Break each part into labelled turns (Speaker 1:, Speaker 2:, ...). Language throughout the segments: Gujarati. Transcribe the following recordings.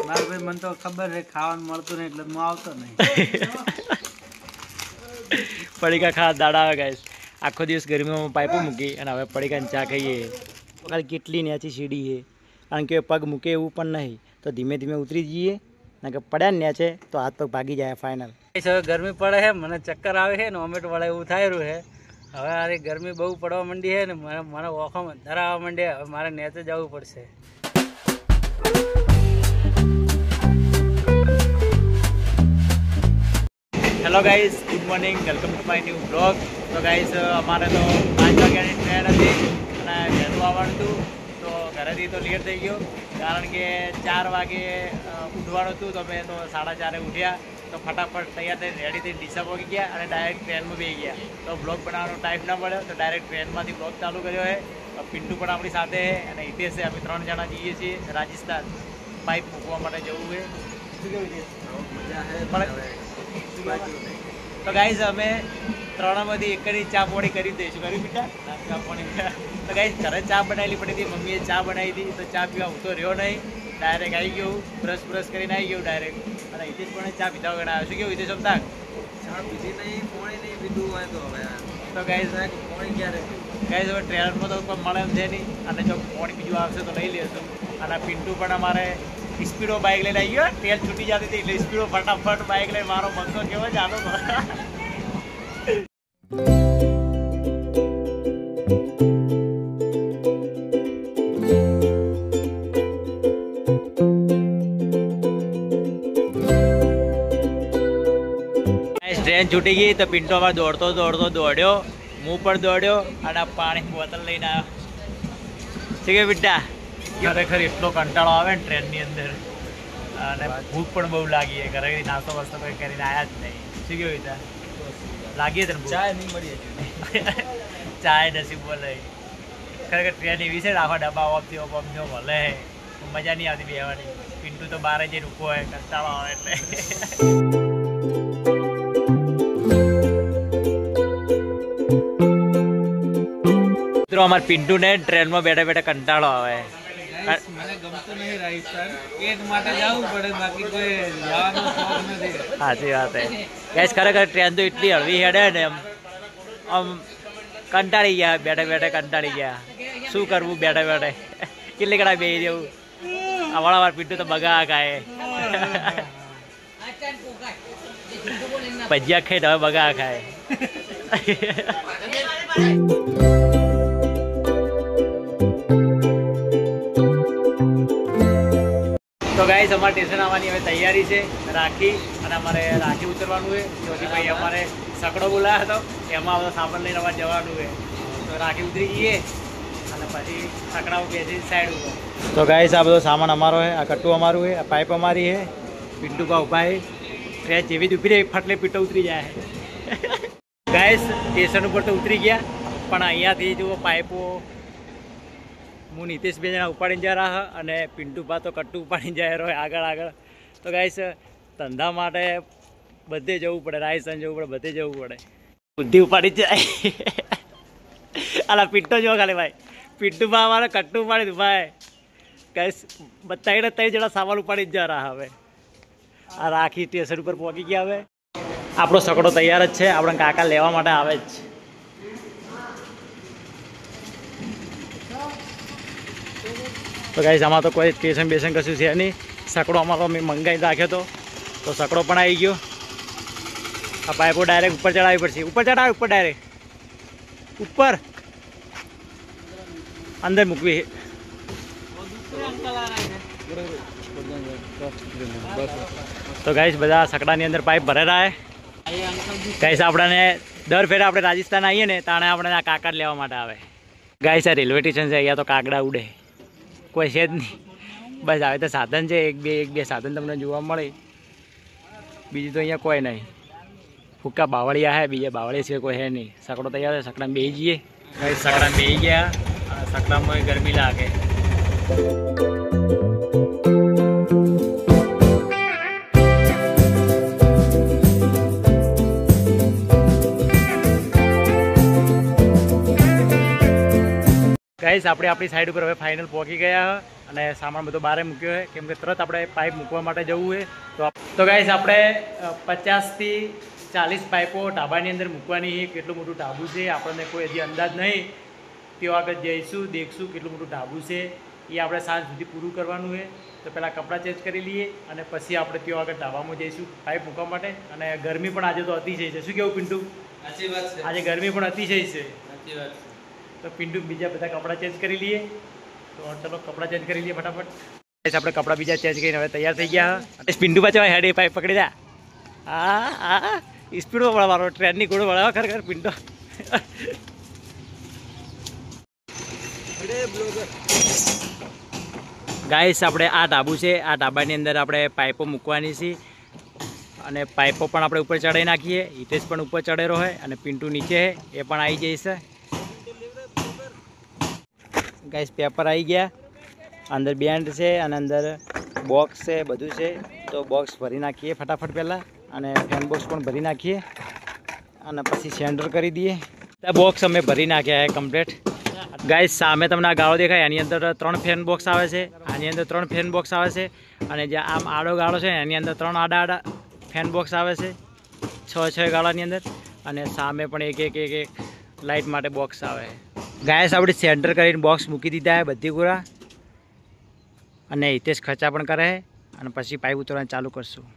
Speaker 1: મારા ભાઈ મને તો ખબર છે ખાવાનું મળતું નહીં એટલે હું આવતો નહીં.
Speaker 2: પડીકા ખાવા દાડા આવે ગાઈસ. આખો દિવસ ગરમીમાં પાઇપો મૂકી અને હવે પડીકાની ચા ખાઈએ. કેટલી નેચી સીડી છે કારણ કે પગ મૂકે એવું પણ નહીં તો ધીમે ધીમે ઉતરી જઈએ ના કે પડ્યા ને નેચે તો હાથ પગ ભાગી જાય ફાઇનલ.
Speaker 1: હવે ગરમી પડે છે મને ચક્કર આવે છે ને ઓમેટ વાળા એવું થાય રહ્યું છે. હવે આ ગરમી બહુ પડવા માંડી છે ને મને ઓખામાં અંધારા આવવા માંડ્યા. હવે મારે નેચે જવું પડશે.
Speaker 2: Hello guys, good morning, welcome to my new blog. તો ગાઈઝ અમારે તો 5 વાગ્યાની ટ્રેન હતી અને વહેલું આવવાનું હતું તો ઘરેથી તો લેટ થઈ ગયો કારણ કે 4 વાગે ઉઠવાનું હતું તો મેં તો 4:30 ઉઠ્યા તો ફટાફટ તૈયાર થઈને રેડી થઈને ડીસા પહોંચી ગયા અને ડાયરેક્ટ ટ્રેનમાં બેસી ગયા. તો બ્લોગ બનાવવાનો ટાઈમ ના મળ્યો તો ડાયરેક્ટ ટ્રેનમાંથી બ્લોગ ચાલુ કર્યો છે. પિન્ટુ પણ આપણી સાથે છે અને હિતેશ છે. અમે 3 જણા જઈએ છીએ રાજસ્થાન પાઇપ મૂકવા માટે જવું છે. શું કેવું છે? તો ગાઈઝ અમે ત્રણમાંથી એકની ચા પોણી કરી દઈશું. કર્યું બેટા ચા પોણી? તો ગાઈઝ ઘરે ચા બનાવેલી પડી હતી, મમ્મીએ ચા બનાવી હતી તો ચા પીવા હું તો રહ્યો નહીં. ડાયરેક્ટ આવી ગયું, બ્રશ કરીને આવી ગયું ડાયરેક્ટ. અને હિતેશ પણ ચા પીધા વગર આવ્યો. શું કેવું હિતેશ? સમતા
Speaker 1: ચા પીધી નહીં, પોણી નહીં પીધું હોય તો હવે
Speaker 2: તો ગાઈઝ
Speaker 1: પોણી ક્યારે
Speaker 2: ગાઈઝ હવે ટ્રેનમાં તો કોઈ મળે એમ છે નહીં અને જો પોણી બીજું આવશે તો લઈ લેશું. અને પિન્ટુ પણ અમારે સ્પીડો બાઇક લઈને આવી ગયો. તેલ છૂટી જતી હતી એટલે સ્પીડો ફટાફટ બાઇક લઈને મારો બંકો કેવો ચાલો. ટ્રેન છૂટી ગઈ તો પિન્ટુ અમારે દોડ્યો. હું પણ દોડ્યો અને પાણી બોટલ લઈને આવ્યો. શું કે બેટા? ખરેખર એટલો કંટાળો આવે ને ટ્રેનની અંદર અને ભૂખ પણ બહુ લાગી. ઘરેથી નાસ્તો વાસ્તો કંઈ કરીને આવ્યા જ નહીં. શું કેવું હતા? લાગીએ તને
Speaker 1: ચા નહીં મળી?
Speaker 2: ચાય નસીબ બોલે. ખરેખર ટ્રેન એવી છે ને આખા ડબ્બા ઓપથી મળે મજા નહીં આવતી બેવાની. પિન્ટુ તો બહાર જઈને ઊભો હોય કંટાળો આવે એટલે. મિત્રો અમારે પિન્ટુ ને ટ્રેનમાં બેઠા કંટાળો આવે.
Speaker 1: મને ગમતું નહીં રાજસ્થાન, એક માટે જવું પડે, બાકી કોઈ જવાનો શોખ નથી.
Speaker 2: સાચી વાત છે ગાઈસ. ખરેખર ટ્રેન તો એટલી હળવી હેડે ને આમ કંટાળી ગયા. બેઠા કંટાળી ગયા. શું કરવું બેઠા કેટલી કડા બેસી જવું. અમારા વાર પિન્ટુ તો બગા ખાય. ભજીયા ખાઈ હવે બગા ખાય. તો ગાઈસ અમારે સ્ટેશન આવવાની હવે તૈયારી છે. રાખી અને અમારે રાખી ઉતરવાનું છે. જ્યોતિભાઈ અમારે સકડો બોલાયો હતો એમાં બધો સામાન લઈને અમારે જવાનું છે. તો રાખી ઉતરી જઈએ અને પછી સકડાઓ બેસી સાઈડ ઉપર. તો ગાઈસ આ બધો સામાન અમારો છે. આ કટ્ટું અમારું છે, આ પાઇપ અમારી છે. પિન્ટુ કા ઉભા છે. ટ્રેન જેવી ઉભી રહી ફટલે પીટો ઉતરી જાય. ગાઈસ સ્ટેશન ઉપર તો ઉતરી ગયા પણ અહીંયાથી જુઓ પાઇપો હું નીતિશ બે જણા ઉપાડીને જા રહ્યા અને પિન્ટુભા તો કટ્ટું ઉપાડીને જાય રહ્યો આગળ. તો ગાઈસ ધંધા માટે બધે જવું પડે, રાજસ્થાન જવું પડે, બધે જવું પડે. બુદ્ધિ ઉપાડી જાય. અલા પિન્ટો જો ખાલી ભાઈ. પિન્ટુભા અમારે કટ્ટું ઉપાડી ભાઈ. ગાઈસ બધા 3 જણા સામાન ઉપાડીને જા રહ્યા. હવે આ રાખી સ્ટેશન ઉપર પહોંચી ગયા. હવે આપણો સકડો તૈયાર જ છે. આપણા કાકા લેવા માટે આવે જ. તો ગાઈસ આમાં તો કોઈ સ્ટેશન બેશન કશું છે નહીં. સકડો અમારો મેં મંગાવી રાખ્યો હતો તો સકડો પણ આવી ગયો. આ પાઇપો ડાયરેક્ટ ઉપર ચડાવવી પડશે. ઉપર ડાયરેક્ટ ઉપર અંદર મૂકવી. તો ગાઈસ બધા સકડાની અંદર પાઇપ ભરેલા છે. ગાઈસ આપણને દર ફેરે આપણે રાજસ્થાન આવીએ ને તાણે આપણે આ કાકડ લેવા માટે આવે. ગાઈસ આ રેલવે સ્ટેશન છે. અહીંયા તો કાકડા ઉડે કોઈ છે જ નહીં. બસ હવે તો સાધન છે એક બે સાધન તમને જોવા મળે. બીજું તો અહીંયા કોઈ નહીં. ફૂકા બાવળિયા હે, બીજા બાવળિયા છે કોઈ હે નહીં. સકડો તૈયાર છે. સકડામાં બેસી જઈએ. ગાઈસ સકડામાં બેસી ગયા. સકડામાં ગરમી લાગે. ગાઈસ ગાઈસ આપણે આપણી સાઈડ ઉપર હવે ફાઇનલ પહોંચી ગયા અને સામાન બધો બહાર મૂક્યો છે, કેમ કે તરત આપણે પાઇપ મૂકવા માટે જવું છે. તો ગાઈસ આપણે 50 થી 40 પાઇપો ઢાબાની અંદર મૂકવાની છે. કેટલું મોટું ઢાબુ છે આપણને કોઈ હજી અંદાજ નહીં. તેઓ આગળ જઈશું, દેખશું કેટલું મોટું ઢાબુ છે. એ આપણે સાંજ સુધી પૂરું કરવાનું છે. તો પહેલાં કપડાં ચેન્જ કરી લઈએ અને પછી આપણે તેઓ આગળ ઢાબામાં જઈશું પાઇપ મૂકવા માટે. અને ગરમી પણ આજે તો અતિશય છે. શું કેવું પિન્ટુ?
Speaker 1: સાચી વાત છે.
Speaker 2: આજે ગરમી પણ અતિશય છે.
Speaker 1: સાચી વાત છે.
Speaker 2: તો પિન્ટુ બીજા બધા કપડાં ચેન્જ કરી લઈએ. તો ચલો કપડાં ચેન્જ કરી લઈએ ફટાફટ. આપણે કપડાં બીજા ચેન્જ કરીને હવે તૈયાર થઈ ગયા. પિન્ટુ પાછો હેડ એ પાઇપ પકડી જા. હા સ્પીડમાં વળવાનો, ટ્રેનની ઘોડો વળાવો ખરેખર પિન્ટુ. ગાઈસ આપણે આ ઢાબુ છે, આ ઢાબાની અંદર આપણે પાઇપો મૂકવાની છે અને પાઇપો પણ આપણે ઉપર ચડાવી નાખીએ. હિતેશ પણ ઉપર ચડેલો હોય અને પિન્ટુ નીચે એ પણ આવી જઈશે. ગાઈસ પેપર આવી ગયા, અંદર બેન્ડ છે અને અંદર બોક્સ છે, બધું છે. તો બોક્સ ભરી નાખીએ ફટાફટ પહેલાં અને ફેન બોક્સ પણ ભરી નાખીએ અને પછી સેન્ટર કરી દઈએ. બોક્સ અમે ભરી નાખ્યા છે કમ્પ્લીટ. ગાઈસ સામે તમને આ ગાળો દેખાય, એની અંદર 3 ફેન બોક્સ આવે છે, આની અંદર 3 ફેન બોક્સ આવે છે અને જે આમ આડો ગાળો છે એની અંદર 3 આડા ફેન બોક્સ આવે છે, 6 ગાળાની અંદર. અને સામે પણ એક લાઇટ માટે બોક્સ આવે. ગાઈસ આપણે સેન્ટર કરીને બોક્સ મૂકી દીધા છે બધી પૂરા અને હિતેશ ખર્ચા પણ કરે અને પછી પાઇપ ઉતરવાનું ચાલુ કરશું.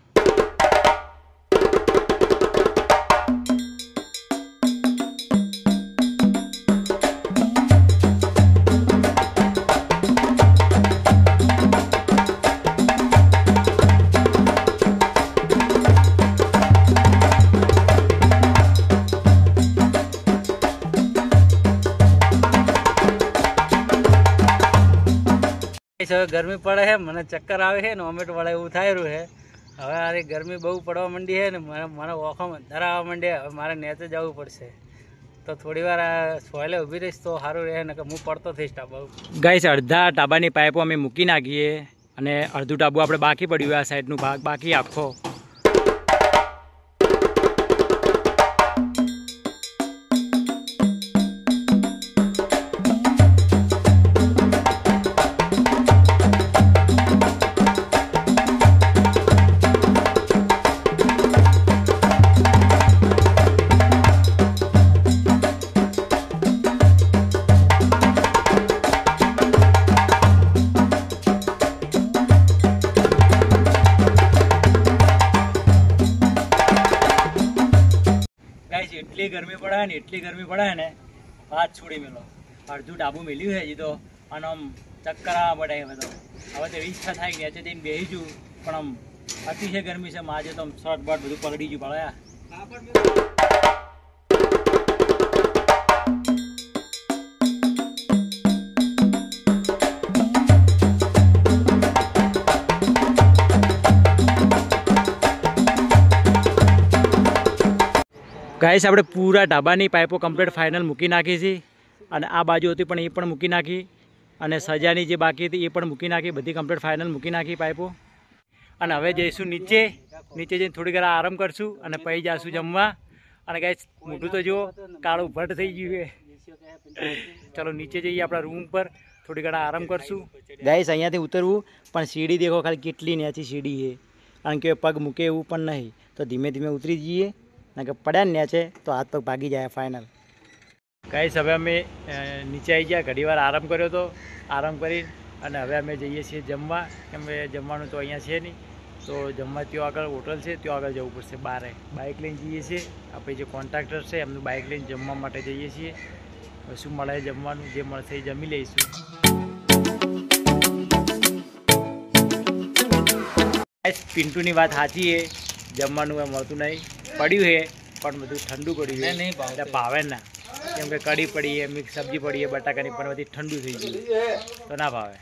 Speaker 1: હવે ગરમી પડે છે, મને ચક્કર આવે છે ને ઓમેટ વાળા એવું થાય રહ્યું છે. હવે આ ગરમી બહુ પડવા માંડી છે ને મને ઓખામાં ધરાવવા માંડી. હવે મારે નેચે જવું પડશે. તો થોડી વાર આ સોયલે ઊભી રહીશ તો સારું રહે ને કે હું પડતો થઈશ ટાબા.
Speaker 2: ગાઈસ અડધા ટાબાની પાઇપો અમે મૂકી નાખીએ અને અડધું ટાબુ આપણે બાકી પડ્યું, આ સાઈડનું ભાગ બાકી આખો. એટલી ગરમી પડે ને વાત છોડી મેલો. અડધું ડાબુ મેલ્યું છે હજી તો અને આમ ચક્કર આવવા પડે. હવે તો એવી ઈચ્છા થાય કે નીચે જઈને બેસી જવું, પણ આમ અતિશય ગરમી છે. આજે તો શર્ટ બર્ટ બધું પલળી ગયું પડ્યા. ગાઈસ આપણે પૂરા ઢાબાની પાઇપો કમ્પ્લીટ ફાઇનલ મૂકી નાખી છે અને આ બાજુ હતી પણ એ પણ મૂકી નાખી અને સજાની જે બાકી હતી એ પણ મૂકી નાખી. બધી કમ્પ્લીટ ફાઇનલ મૂકી નાખી પાઇપો. અને હવે જઈશું નીચે જઈને થોડી ઘણા આરામ કરશું અને પછી જઈશું જમવા. અને ગાઈસ મોઢું તો જુઓ કાળું ભટ્ટ થઈ ગયું છે. ચલો નીચે જઈએ આપણા રૂમ પર, થોડી ઘણા આરામ કરશું. ગાઈસ અહીંયાથી ઉતરવું પણ સીડી દેખો ખાલી કેટલી નેચી સીડી છે, કારણ કે પગ મૂકે એવું પણ નહીં. તો ધીમે ધીમે ઉતરી જઈએ ના કે પડ્યા ને છે તો હાથ પગ ભાગી જાય ફાઇનલ. ગાઈસ હવે અમે નીચે આવી ગયા, ઘણી વાર આરામ કર્યો હતો. આરામ કરી અને હવે અમે જઈએ છીએ જમવા, કેમ કે જમવાનું તો અહીંયા છે નહીં. તો જમવા ત્યાં આગળ હોટલ છે, ત્યાં આગળ જવું પડશે. બહાર બાઇક લઈને જઈએ છીએ. આપણે જે કોન્ટ્રાક્ટર છે એમનું બાઇક લઈને જમવા માટે જઈએ છીએ. શું મળે જમવાનું, જે મળશે એ જમી લઈશું. પિન્ટુની વાત સાચી છે, જમવાનું મળતું નહીં. પડ્યું છે પણ બધું ઠંડુ પડ્યું છે, એટલે ભાવે ના. કેમ કે કઢી પડી છે, મિક્સ સબ્જી પડી છે બટાકાની, પણ બધી ઠંડુ થઈ ગયું તો ના ભાવે.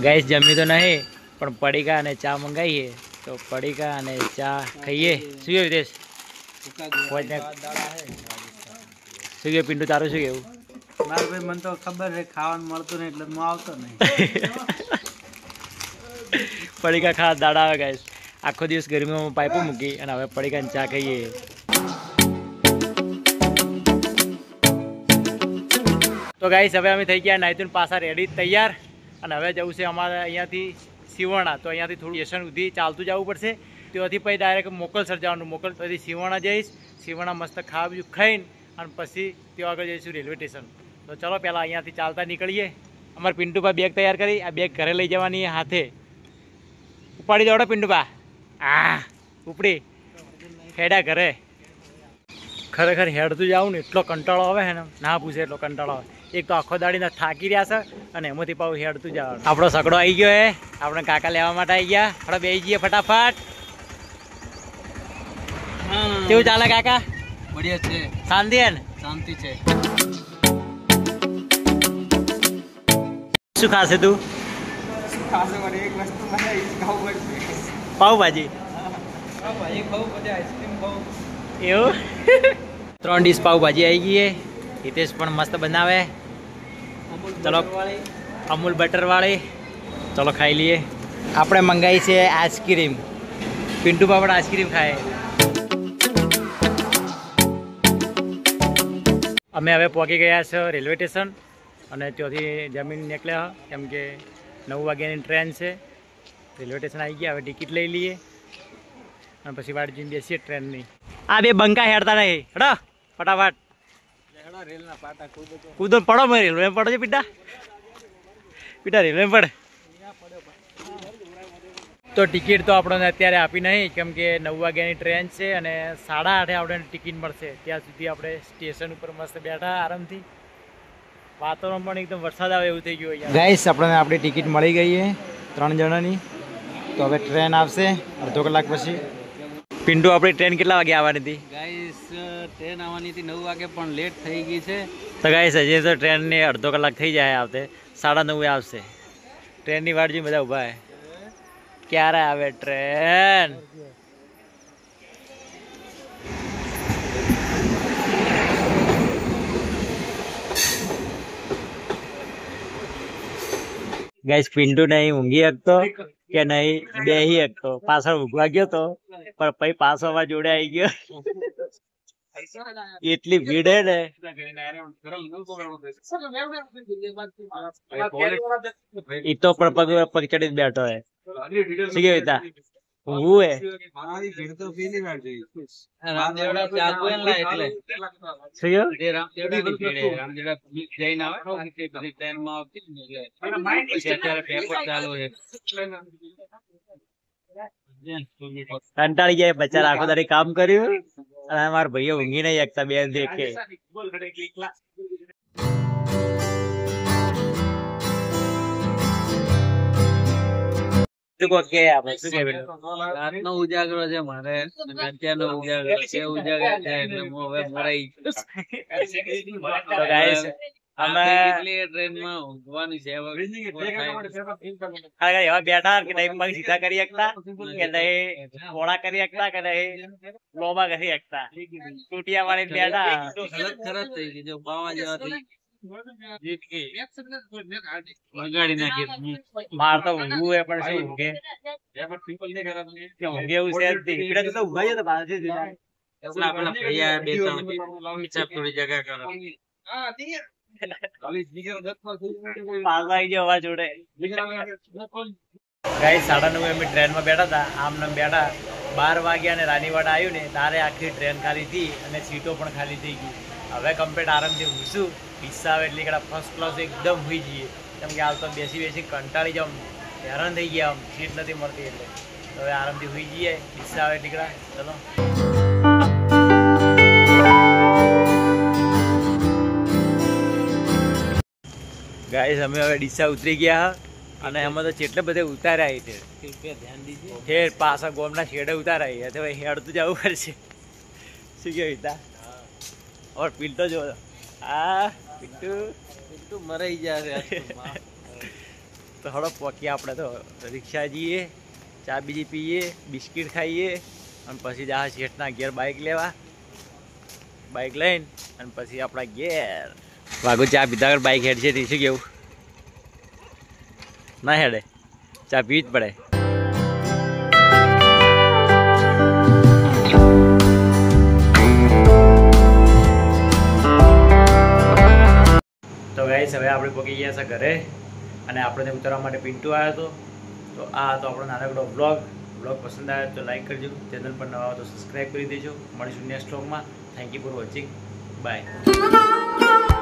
Speaker 2: ગાઈસ જમી તો નહીં પણ પડીકા અને ચા મંગાવીએ, તો પડીકા અને ચા ખાઈએ. શું કેવું વિદેશ? શું કેવું પિન્ટુ, તારું શું કેવું?
Speaker 1: મારું ભાઈ મને તો ખબર છે ખાવાનું મળતું નહીં એટલે હું આવતો નહીં.
Speaker 2: પડીકા ખાવા દાડા આવે ગાઈસ. આખો દિવસ ગરમીમાં પાઇપો મૂકી અને હવે પડીકાની ચા ખાઈએ. તો તો ગાઈસ હવે અમે થઈ ગયા નાઈતું પાછા રેડી તૈયાર અને હવે જવું છે અમારે અહીંયાથી સિવણા. તો અહીંયાથી થોડું સ્ટેશન સુધી ચાલતું જવું પડશે. ત્યાંથી પછી ડાયરેક્ટ મોકલસર જવાનું. મોકલ પછી સિવણા જઈશ. સિવણા મસ્ત ખાવા ખાઈને અને પછી ત્યાં આગળ જઈશું રેલવે સ્ટેશન. તો ચલો પહેલાં અહીંયાથી ચાલતા નીકળીએ. અમારે પિન્ટુભા બેગ તૈયાર કરી. આ બેગ ઘરે લઈ જવાની હાથે ઉપાડી દોડો પિન્ટુભા. ઉપડી હેડા ઘરે. ખરેખર હેડતું જાઉં ને એટલો કંટાળો આવે છે ને ના પૂછે એટલો કંટાળો આવે. એક તો આખો દાડીના થાકી રહ્યા છે અને એમાંથી પાછું હેડતું જવાનું. આપણો સકડો આવી ગયો હે. આપણે કાકા લેવા માટે આવી ગયા. આપણે બેસી જઈએ ફટાફટ. કેવું ચાલે કાકા?
Speaker 1: બઢિયા છે.
Speaker 2: શાંતિ હે ને?
Speaker 1: શાંતિ છે.
Speaker 2: શું ખાશે તું? પાવભાજી. એવું 3 ડીશ પાવભાજી આવી ગઈ છે. હિતેશ પણ મસ્ત બનાવે. ચલો અમૂલ બટર વાળી. ચલો ખાઈ લઈએ. આપણે મંગાવી છે આઈસ્ક્રીમ. પિન્ટુ બાપડ આઈસ્ક્રીમ ખાય. અમે હવે પહોંચી ગયા છે રેલવે સ્ટેશન અને ત્યાંથી જમીન નીકળ્યા કેમ કે 9 વાગ્યાની ટ્રેન છે. રેલવે સ્ટેશન આવી ગયા. હવે ટિકિટ લઈ લઈએ અને પછી વાટ જઈને બેસીએ ટ્રેનની. આ બે બંકા હેડતા નહીં. હેડો ફટાફટ. કૂદો પડો મેં રેલવે પડો છે પીટા. પીટા રેલવે પડે. તો ટિકિટ તો આપણને અત્યારે આપી નહીં કેમ કે 9 વાગ્યાની ટ્રેન છે અને 8:30 આપણે ટિકિટ મળશે. ત્યાં સુધી આપણે સ્ટેશન ઉપર મસ્ત બેઠા આરામથી. વાતાવરણ પણ એકદમ વરસાદ આવે એવું થઈ ગયું. ગાઈસ આપણને આપણી ટિકિટ મળી ગઈ છે 3 જણાની. તો હવે ટ્રેન આવશે અડધો કલાક પછી. પિન્ટુ આપણી ટ્રેન કેટલા વાગે આવવાની હતી?
Speaker 1: ગાઈસ ટ્રેન આવવાની હતી 9 વાગે પણ લેટ થઈ ગઈ છે.
Speaker 2: તો ગાઈસ હજી તો ટ્રેનને અડધો કલાક થઈ જાય આવતે. 9:30 આવશે. ટ્રેનની વાટ જોઈને બધા ઊભા છે. ક્યારે આવે ટ્રેન? ગાઈસ પિન્ટુ નહીં ઊંઘી શકતો કે નહીં બેહી શકતો. પાછળ ઊંઘવા ગયો તો પણ પછી પાછો માં જોડે આવી ગયો. એટલી ભીડ હે ને. એ તો પણ પગ ચડી બેઠો હે. શું કેવું તા? ઊંઘવું હે. કંટાળી ગયા બચારા. આખો દાડી કામ કર્યું અને મારા ભાઈઓ ઊંઘી નહીં શકતા. બેન દેખે
Speaker 1: રાતનો ઉજાગરો છે મારે. અત્યારનો ઉજાગરો છે. ઉજાગર થાય એટલે હું હવે મરાઈ.
Speaker 2: તો ગાઈસ અમે
Speaker 1: ટ્રેનમાં ઊંઘવાની છે.
Speaker 2: એવા બેઠા કે નહીં પગ સીધા કરી શકતા કે નહીં પોળા કરી શકતા કે નહીં લોબા કરી શકતા. તૂટિયા વાળી બેઠા.
Speaker 1: ખરાબ થઈ ગઈ. જો બાવા જેવા થઈ
Speaker 2: માર તો ઊંઘવું હે પણ શું ઊંઘે? ઊંઘે એવું છે તો ઊંઘાઈ જતો બાજુ.
Speaker 1: થોડી જગ્યા કરો.
Speaker 2: ગાઈસ 9:30 અમે ટ્રેનમાં બેઠા હતા. આમ નામ બેઠા 12 વાગ્યા અને રાનીવાડા આવ્યું ને તારે આખી ટ્રેન ખાલી હતી અને સીટો પણ ખાલી થઈ ગઈ. હવે કમ્પ્લીટ આરામથી ઊંઘશું. પિસ્સા આવે એટલે ફર્સ્ટ ક્લાસ એકદમ હોઈ જઈએ કેમ કે હાલ તો બેસી બેસી કંટાળી જાવ. હેરાન થઈ ગયા. આમ સીટ નથી મળતી એટલે હવે આરામથી હોઈ જઈએ. પિસ્સા આવે એટલે ચલો. ગાઈસ અમે હવે ડીસા ઉતરી ગયા અને એમાં તો કેટલે બધે ઉતાર્યા છે.
Speaker 1: ધ્યાન દીજે.
Speaker 2: ફેર પાછા ગોમના છેડે ઉતારાય તો હેડતું જવું પડશે. શું કેવું તા? ઓર પિન્ટુ જો.
Speaker 1: પિન્ટુ મરાઈ જાય.
Speaker 2: તો હળો પોકી આપણે તો રિક્ષા જઈએ, ચા બીજી પીએ, બિસ્કીટ ખાઈએ અને પછી જા શેઠના ઘેર બાઇક લેવા. બાઇક લઈને અને પછી આપણા ઘેર વાગુ ચા પીધા વગર બાઇક હેડ છે. શું કેવું? ના હેડે, ચા પીવી જ પડે. તો ગાઈસ ગાઈસ હવે આપણે પહોંચી ગયા છે ઘરે અને આપણે ઉતારવા માટે પિન્ટુ આવ્યો હતો. તો આ હતો આપણો નાનકડો વ્લોગ પસંદ આવ્યો તો લાઈક કરજો, ચેનલ પર નવા તો સબસ્ક્રાઈબ કરી દેજો. મળીશું નેક્સ્ટ વ્લોગમાં. Thank you for watching. By.